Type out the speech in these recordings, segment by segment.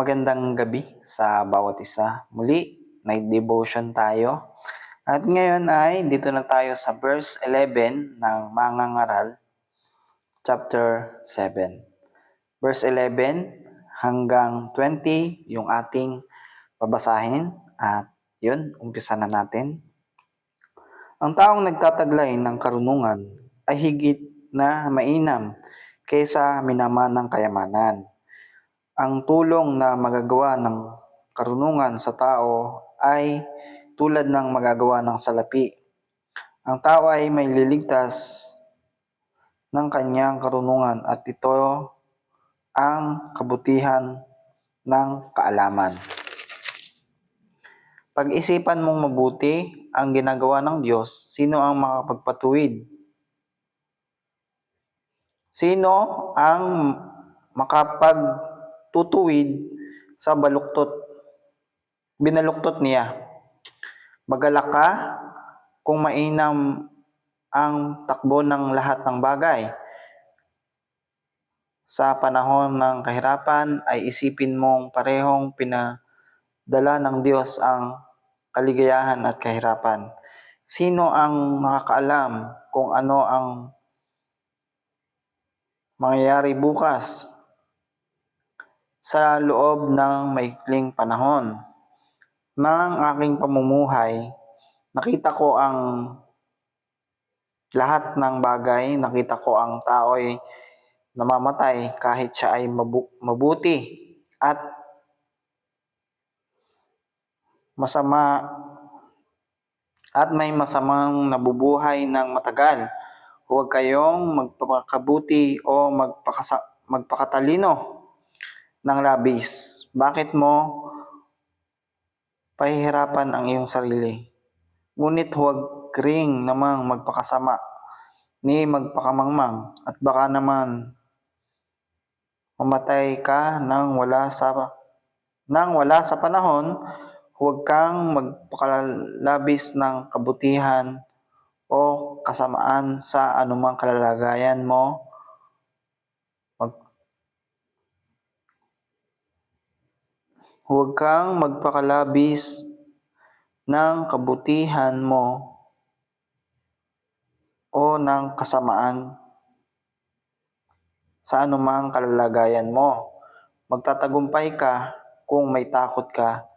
Magandang gabi sa bawat isa. Muli, night devotion tayo. At ngayon ay dito na tayo sa verse 11 ng Mangangaral, chapter 7. Verse 11 hanggang 20 yung ating babasahin. At yun, umpisa na natin. Ang taong nagtataglay ng karunungan ay higit na mainam kaysa minamanang kayamanan. Ang tulong na magagawa ng karunungan sa tao ay tulad ng magagawa ng salapi. Ang tao ay may liligtas ng kanyang karunungan at ito ang kabutihan ng kaalaman. Pag-isipan mong mabuti ang ginagawa ng Diyos, sino ang makapagpatuwid? Sino ang makapagtutuwid sa binaluktot niya? Magalak ka kung mainam ang takbo ng lahat ng bagay. Sa panahon ng kahirapan ay isipin mong parehong pinadala ng Diyos ang kaligayahan at kahirapan. Sino ang makakaalam kung ano ang mangyayari bukas sa loob ng maikling panahon? Ng aking pamumuhay, nakita ko ang lahat ng bagay, nakita ko ang tao ay namamatay kahit siya ay mabuti at masama at may masamang nabubuhay ng matagal. Huwag kayong magpakabuti o magpakatalino ng labis. Bakit mo pahihirapan ang iyong sarili? Ngunit huwag ring namang magpakasama ni magpakamangmang at baka naman mamatay ka nang wala sa panahon. Huwag kang magpakalabis ng kabutihan o kasamaan sa anumang kalagayan mo. Huwag kang magpakalabis ng kabutihan mo o ng kasamaan sa anumang kalagayan mo. Magtatagumpay ka kung may takot ka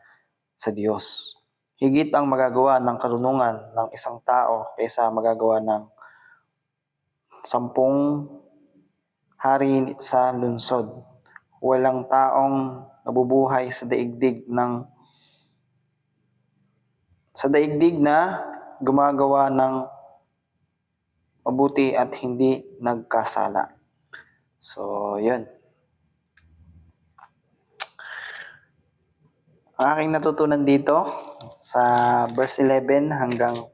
sa Diyos. Higit ang magagawa ng karunungan ng isang tao kaysa magagawa ng 10 hari sa lungsod. Walang taong nabubuhay sa daigdig na gumagawa ng mabuti at hindi nagkasala. So, yun. Ang aking natutunan dito sa verse 11 hanggang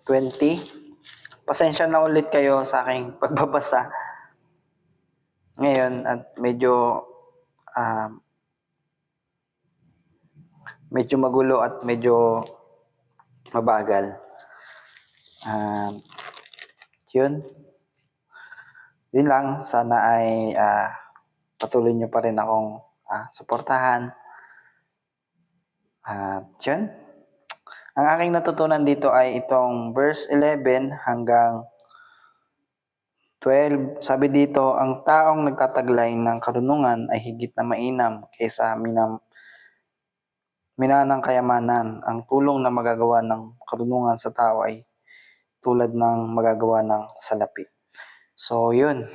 20. Pasensya na ulit kayo sa aking pagbabasa ngayon at medyo magulo at medyo mabagal. Yun. Yun lang. Sana ay patuloy nyo pa rin akong suportahan. Yun. Ang aking natutunan dito ay itong verse 11 hanggang 12. Sabi dito, ang taong nagtataglay ng karunungan ay higit na mainam kaysa minanang kayamanan. Ang tulong na magagawa ng karunungan sa tao ay tulad ng magagawa ng salapi. So, yun.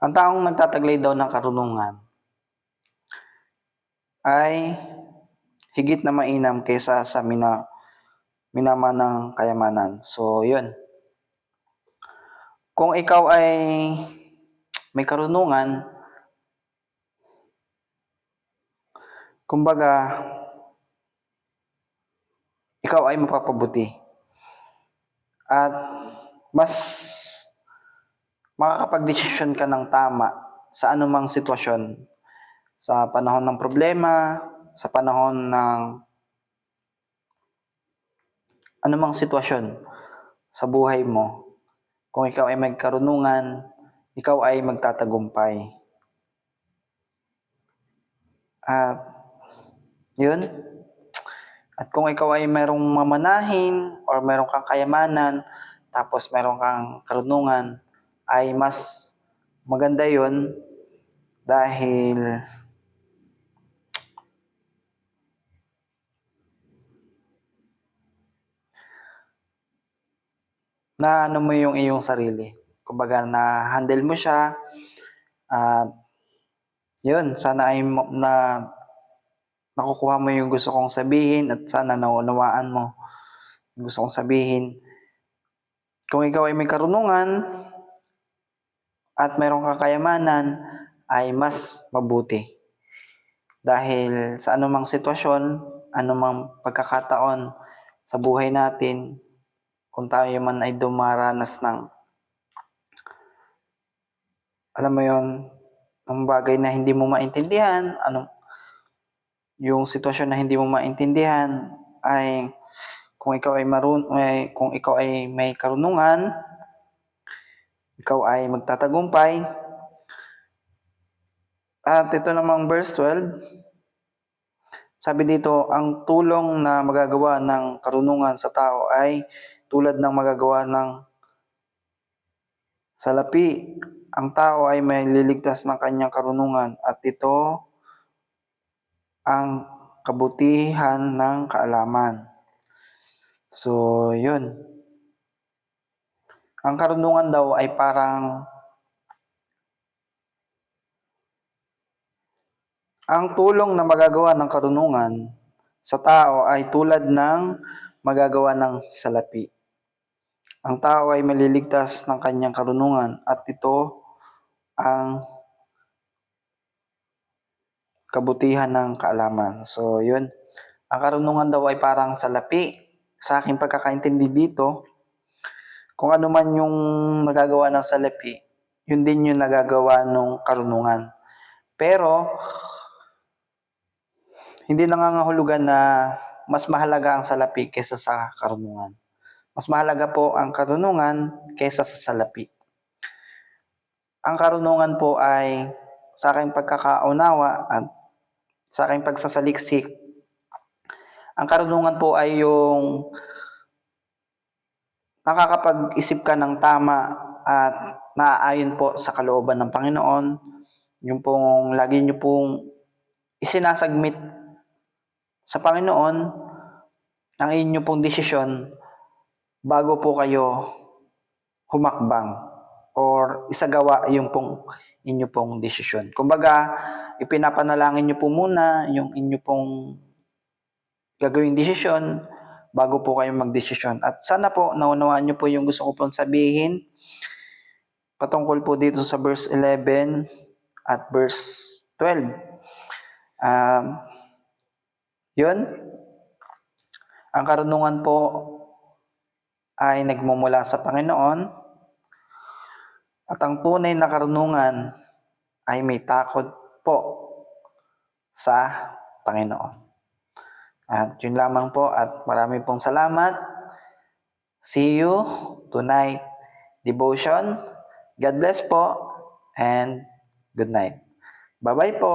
Ang taong nagtataglay daw ng karunungan ay higit na mainam kaysa sa minamanang kayamanan. So, yun. Kung ikaw ay may karunungan, kumbaga, ikaw ay mapapabuti. At mas makakapag-desisyon ka ng tama sa anumang sitwasyon. Sa panahon ng problema, sa panahon ng anumang sitwasyon sa buhay mo. Kung ikaw ay may karunungan, ikaw ay magtatagumpay. At yun. At kung ikaw ay merong mamanahin or merong kang kayamanan, tapos meron kang karunungan, ay mas maganda yun dahil na ano mo yung iyong sarili. Kumbaga na handle mo siya at yun, sana ay nakukuha mo yung gusto kong sabihin at sana naunawaan mo yung gusto kong sabihin. Kung ikaw ay may karunungan at mayroong kakayamanan, ay mas mabuti. Dahil sa anumang sitwasyon, anumang pagkakataon sa buhay natin, kung tayo man ay dumaranas ng, alam mo yon, ang bagay na hindi mo maintindihan, yung sitwasyon na hindi mo maintindihan, ay kung ikaw ay kung ikaw ay may karunungan, ikaw ay magtatagumpay. At ito namang verse 12, sabi dito, ang tulong na magagawa ng karunungan sa tao ay tulad ng magagawa ng salapi. Ang tao ay may liligtas ng kanyang karunungan at ito ang kabutihan ng kaalaman. So, yun. Ang karunungan daw ay parang ang tulong na magagawa ng karunungan sa tao ay tulad ng magagawa ng salapi. Ang tao ay maliligtas ng kanyang karunungan at ito ang kabutihan ng kaalaman. So, yun. Ang karunungan daw ay parang salapi. Sa aking pagkakaintindi dito, kung ano man yung nagagawa ng salapi, yun din yung nagagawa ng karunungan. Pero, hindi nangangahulugan na mas mahalaga ang salapi kaysa sa karunungan. Mas mahalaga po ang karunungan kaysa sa salapi. Ang karunungan po ay sa aking pagkakaunawa at sa aking pagsasaliksik, ang karunungan po ay yung nakakapag-isip ka ng tama at naaayon po sa kalooban ng Panginoon. Yung pong lagi nyo pong isinasagmit sa Panginoon ang inyo pong desisyon bago po kayo humakbang or isagawa yung pong inyo pong desisyon. Kumbaga, ipinapanalangin nyo po muna yung inyo pong gagawing desisyon bago po kayo magdesisyon. At sana po naunawaan nyo po yung gusto ko pong sabihin patungkol po dito sa verse 11 at verse 12. Yun, ang karunungan po ay nagmumula sa Panginoon at ang tunay na karunungan ay may takot po sa Panginoon. At yun lamang po at marami pong salamat. See you tonight devotion. God bless po and good night. Bye-bye po.